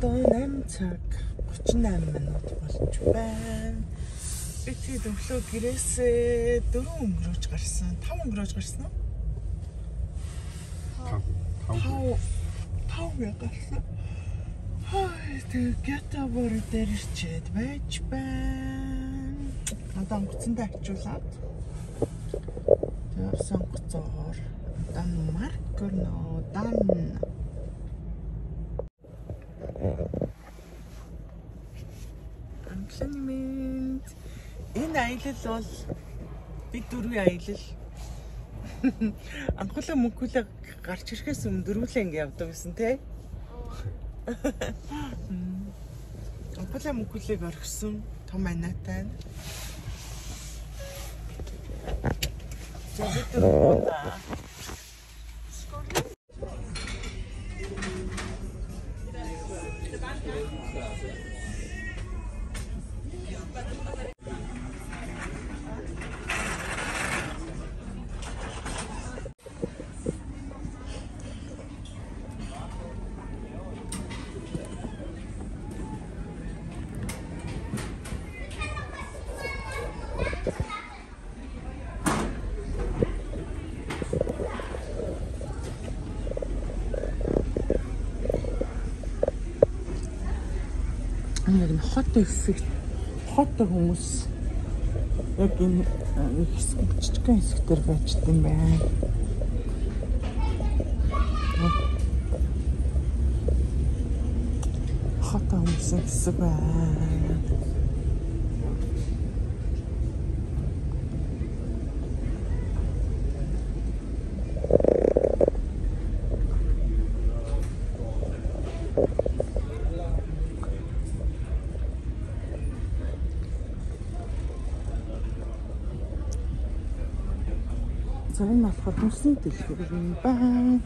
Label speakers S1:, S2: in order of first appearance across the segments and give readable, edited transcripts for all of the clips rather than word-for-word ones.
S1: Одоо 8 цаг 38 минут болж байна. Би тэгээд өглөө гэрээсээ 4 өнгөрөөж гарсан. 5 өнгөрөөж гарсан уу? 5 гарсан. Тэгээд гятабор дээр ирчээд байж байна. Одоо онгоцондоо хачуулаад. Тэгээд сонгоцоор Данмарк нөө Дан. Амтланимент. Энэ аялал бол би дөрвийн аялал. Анхуулаа мөнгөлөө гарч ирэхээс өмнө дөрвөлээ ингэ явдаг гэсэн тий. Анхуулаа мөнгөлийг орхисон том анаатай. Яг н хот хэсэг хот хүмүүс яг энэ хэсэг жижигхэн хэсгээр байж дим байна. Хот хүмүүс хэсэг байна. Зарим болохоор хүнсний дэлгүүр юм байна.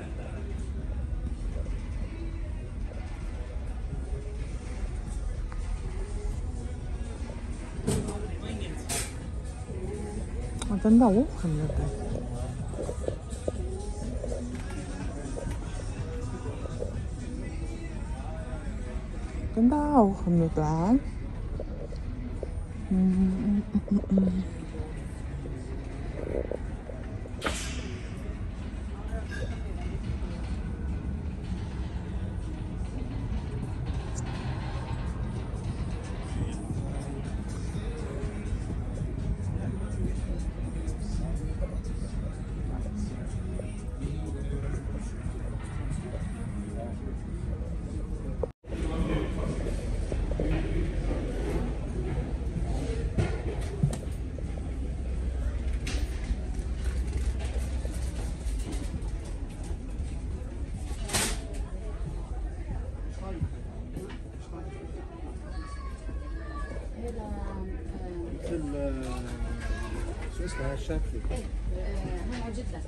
S1: Дандаа уух юм уу? Дандаа уух юм уу байна?
S2: شو اسمها الشاكلي؟
S3: هاي جدا.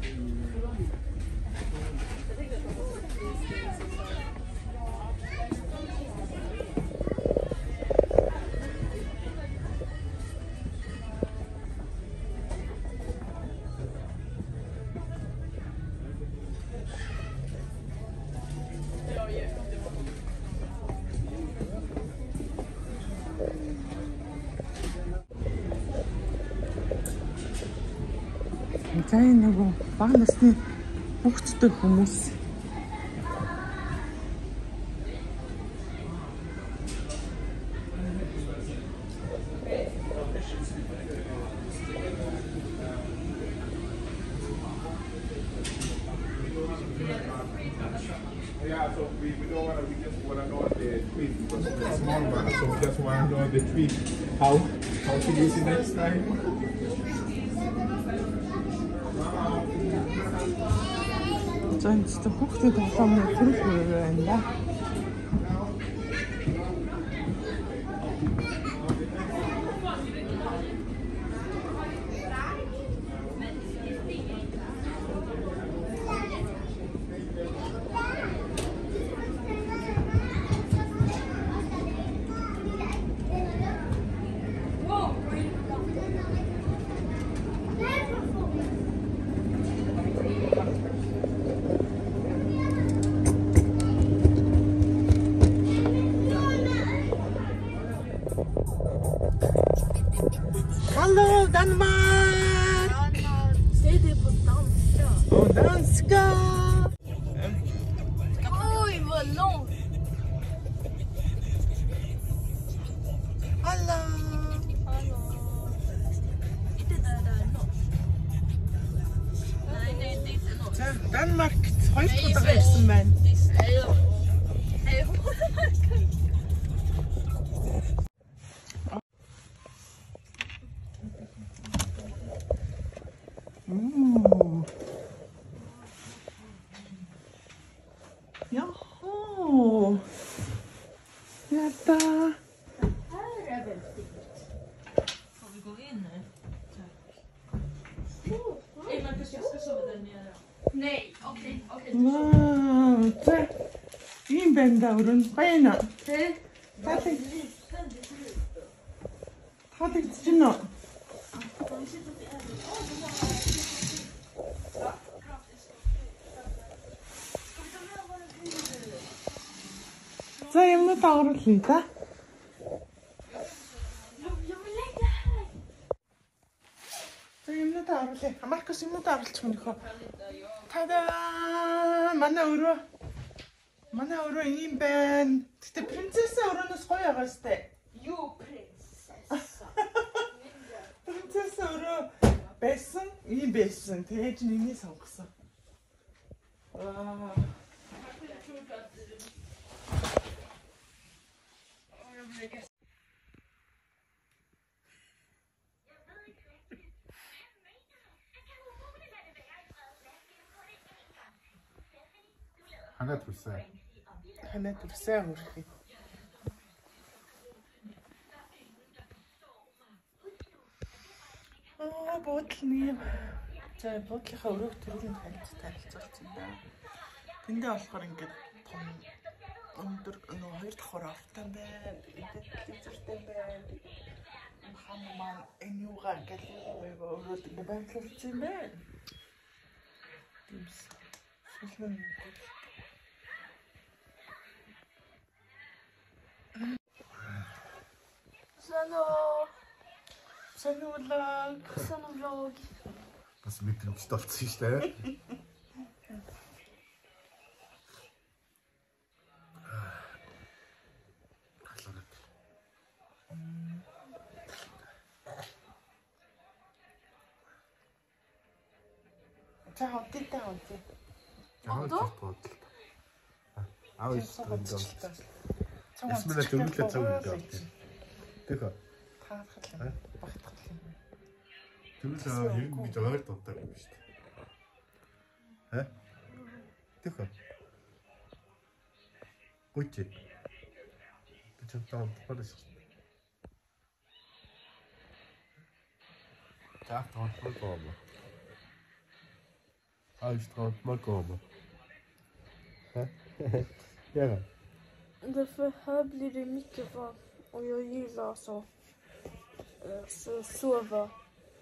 S1: За энэ нөгөө бага насны хүүхдтэй хүмүүс
S2: Yeah, so we don't want to, we just want to know the tweet because it's a small one, so we just want to know the tweet, how to use it next time.
S1: За энэ хүүхдүүд тоглоом төрөл байна да. Hallo Danmark!
S3: Se det på danska.
S1: Och danska!
S3: Oj, vad långt.
S1: Hallo!
S3: Hallå. Inte där något. Nej, det är inte något.
S1: 자, Danmark højskoler 있으면 Jaha! Vänta!
S3: Här är väl fint. Får vi gå in nu? Nej, Marcus, jag ska sova där nere. Nej, okej.
S1: Wow! 자, 인벤다 우른 빠이나.
S3: Det
S1: 다들 다들 지나. 자, emne tagrat lite. 자, emne tagrat lite. Marcus emne tagrat мөнхөө. Тада! Манай өрөө юм байна. Гэтэ принцесса өрөөнөөс гоё байгаа сте.
S3: Jo, prinsessa.
S1: Принцесса өрөө байсан, ийм байсан. Тэгээд нэний сонгосон. Аа.
S2: Ханаа төрсөн.
S1: Ханаа төрсөн хүрхий. Буудлын за буудлынхаа өрөөх төрлийн танилцуулж танилцуулсан даа. Тэндээ болохоор ингээд том өндөр нөгөө хоёр давхар оролтон байна. Тэгээд телевизэртэй байна. Хамаа энэ юугаа ингээд өрөөд ингээд байрлуулсан юм байна. Тиймс. Сүлмэн
S3: Vlogg.
S2: Бас мэдрэмжтэй болсон шүү дээ.
S1: За хонттой.
S2: Аа ясмэн зөвлөлөө цаг өгдөө. Тэхэ.
S1: Таахад багтах юм.
S2: Тэгвэл юм гэж ойр дутдаг юм шүү дээ. Тэхэ. Гүчи. Тэчэн таам параш. Таах таах гоо. Uitstraalt maar komen. Ja.
S4: Därför här blir det mycket varmt och jag gillar så sova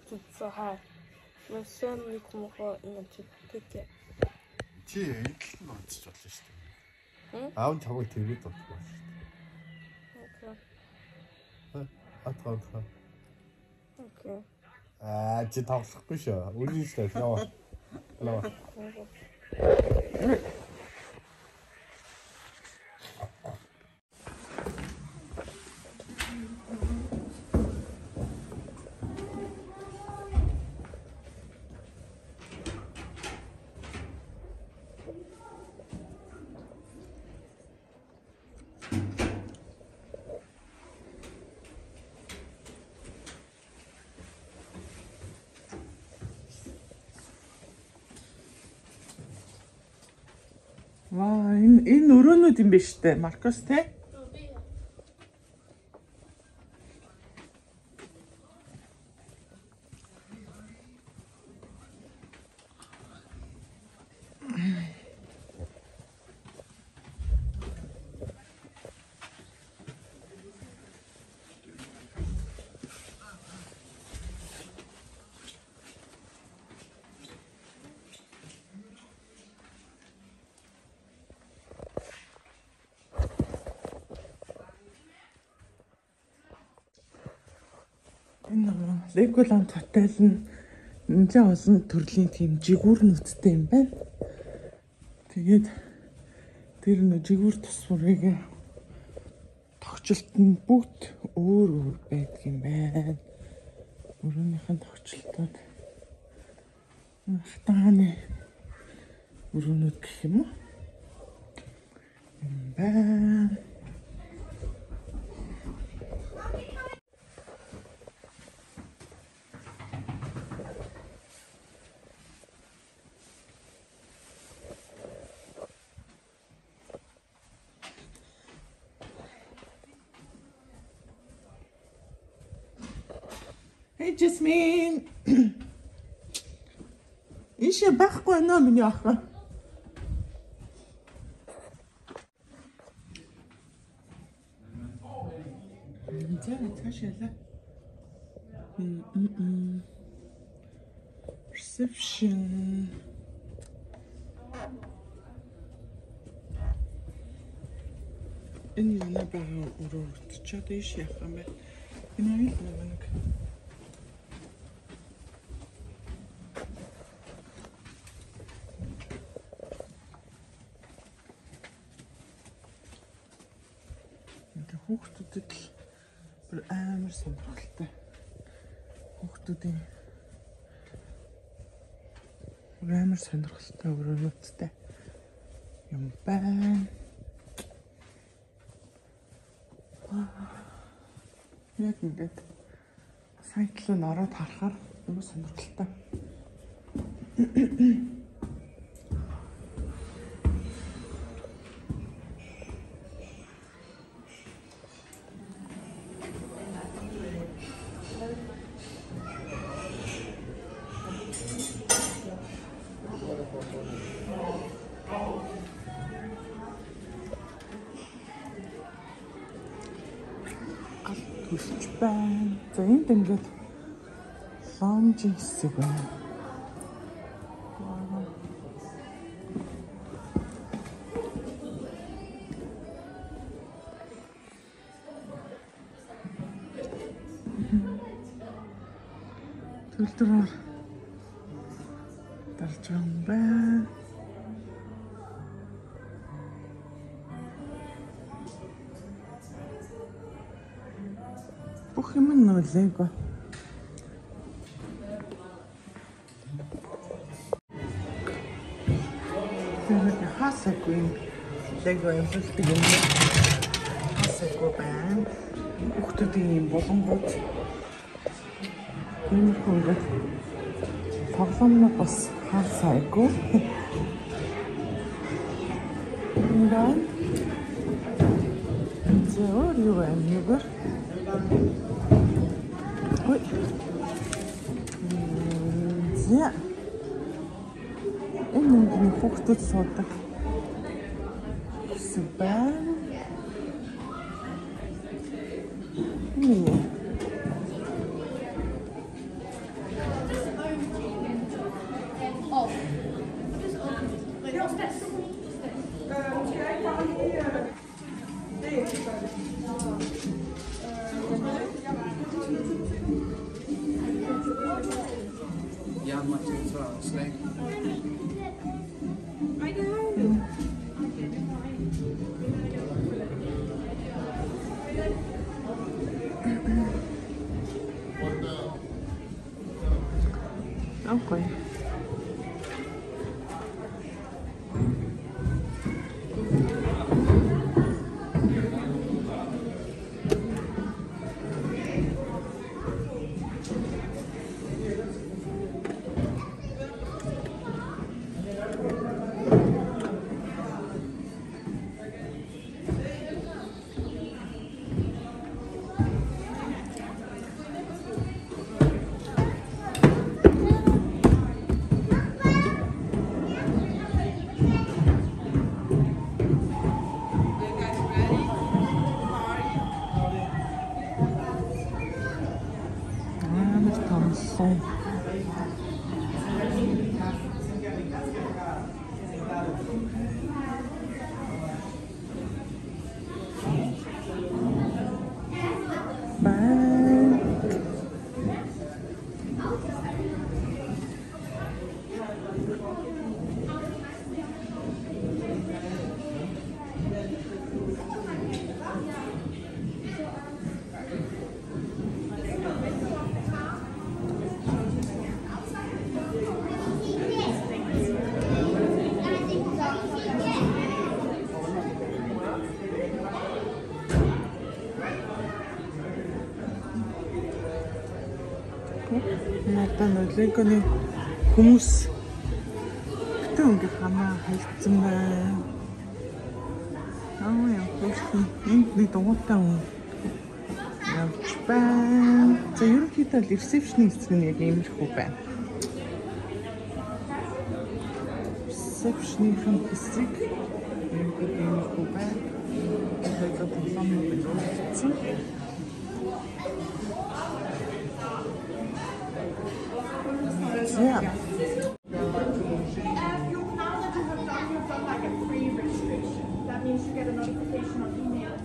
S4: typ så här. Men sen vi kommer ha ingen typ täcke.
S2: Чи эдл нь онцч болно шүү дээ. Аав нь чамайг тэргээд болчихсон.
S4: Okej.
S2: Атгаа.
S4: Okej.
S2: Чи тавлахгүй шүү. Үнэн шүү дээ. Яа. Лаа.
S1: Ваа, энэ өрөөнүүд юм биш үү, Маркус те? Энэ Legoland хотел нь нэлээд олон төрлийн тийм жигүүр нүдтэй юм байна. Тэгээд тэр нэг жигүүр тусварыг тогтчлолт нь бүгд өөр өөр байдаг юм байна. Өрөөнийхэн тогтчлолтууд хатааны өрөөнүүд гэх юм уу? Юм байна. Hey Jasmine. Иши байхгүй нөө миний ах. Reception. Энэ манай байгаа өрөөнд ч одоо иш яах юм бэ? Энэ нэг хүүхдүүдэд бүр амар сонирхолтой. Хүүхдүүдийн амар сонирхолтой өрөөнүүдтэй юм байна. Яг ингээд сайтлуу н ороод харахаар амар сонирхолтой. Хүсч байна. За энд ингээд лаунж хэсэг байна. Төлтөрөөр дарж байгаа юм байна. Бүх юм нь Lego. Тэр хасаагүй Lego юм болдог юм. Хасаагүй байна. Хүүхдүүдийн боломжууд энэ хөнгөд тоглоомнууд бас хасаагүй. Ингээд зөөр юу юм нүгэр. Ой. За. Энэ нэг хүүхдүүд суудаг. Супер.
S5: Ja, Martin, så släng.
S1: Okay. Надад легоны хүмүүс бүтэн ингээ хамаа хэлцэн байна. Яа, энд нэг дугуйтай хүн явж байна. За ерөнхийдөө ресепшн хэсэг нь яг иймэрхүү байна. Ресепшнийхэн хэсэг иймэрхүү байна. Тэгээд тоглоом үзсэн. Yeah.
S6: That means you get a notification on email.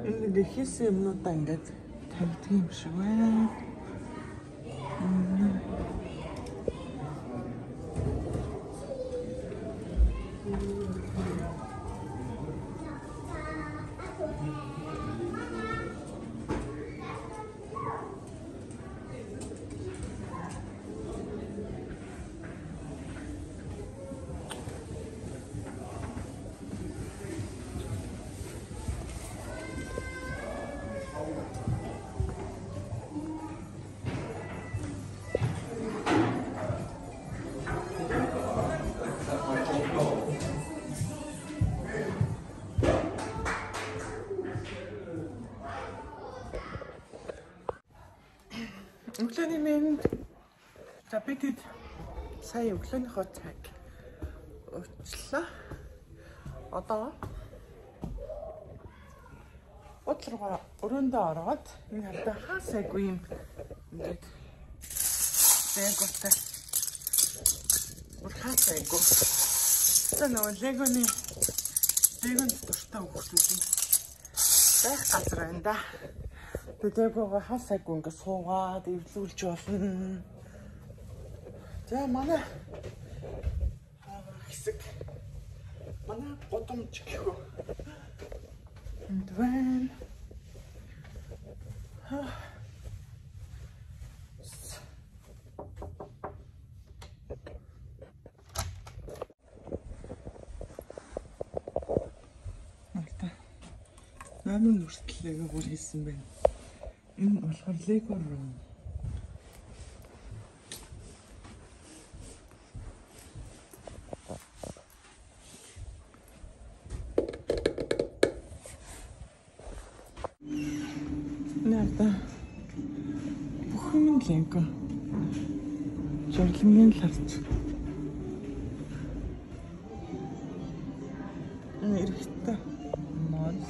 S1: Энэ хийсэн юмнуудаа ингээд тавьдаг юм шиг байна. Өглөөний мэнд за бидэд сая өглөөнийхөө цаг уучлаа. Одоо өдрөгөө өрөөндөө ороод энэ хальтаа хаасайгүй юм ингээд леготой хаасайгүй. За нөгөө легоны дуртай хөлтүүд байх газар байна да. Тэгээгүй хасаагүй ингээ суугаад эвлүүлж болно. За манай хэсэг манай годомж гэхүү. Энд байна. Намын үртлэгээ бүр хийсэн байна. Энэ болохоор Lego room. Нэрдэ. Бүхэн Lego. Журлагын лавч. Эрэхтэй. Мод.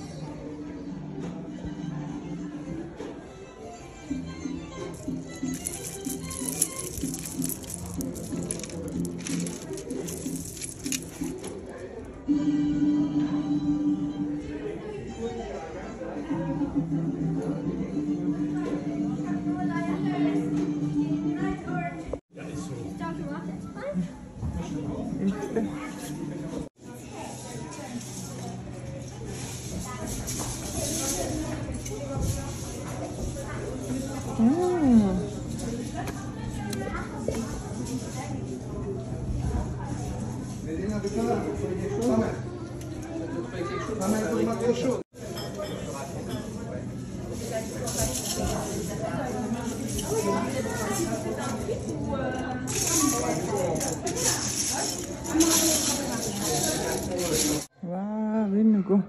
S1: Вау, энэ нөгөө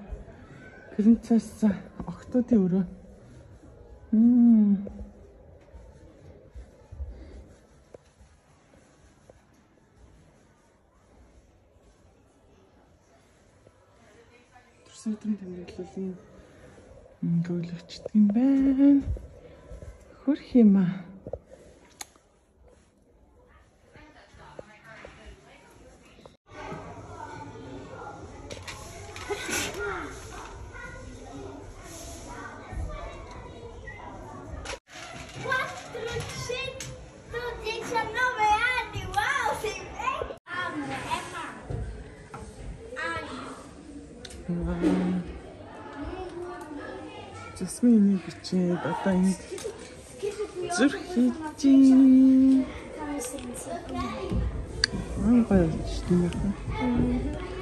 S1: принцесс октодын өрөө. Төрсөн тэмдэглэлийн гүйлэгчд юм байна. Хөрх юм аа. Жасмины бичээд одоо энд зүрх хийжин. Аа гоё шүү дээ.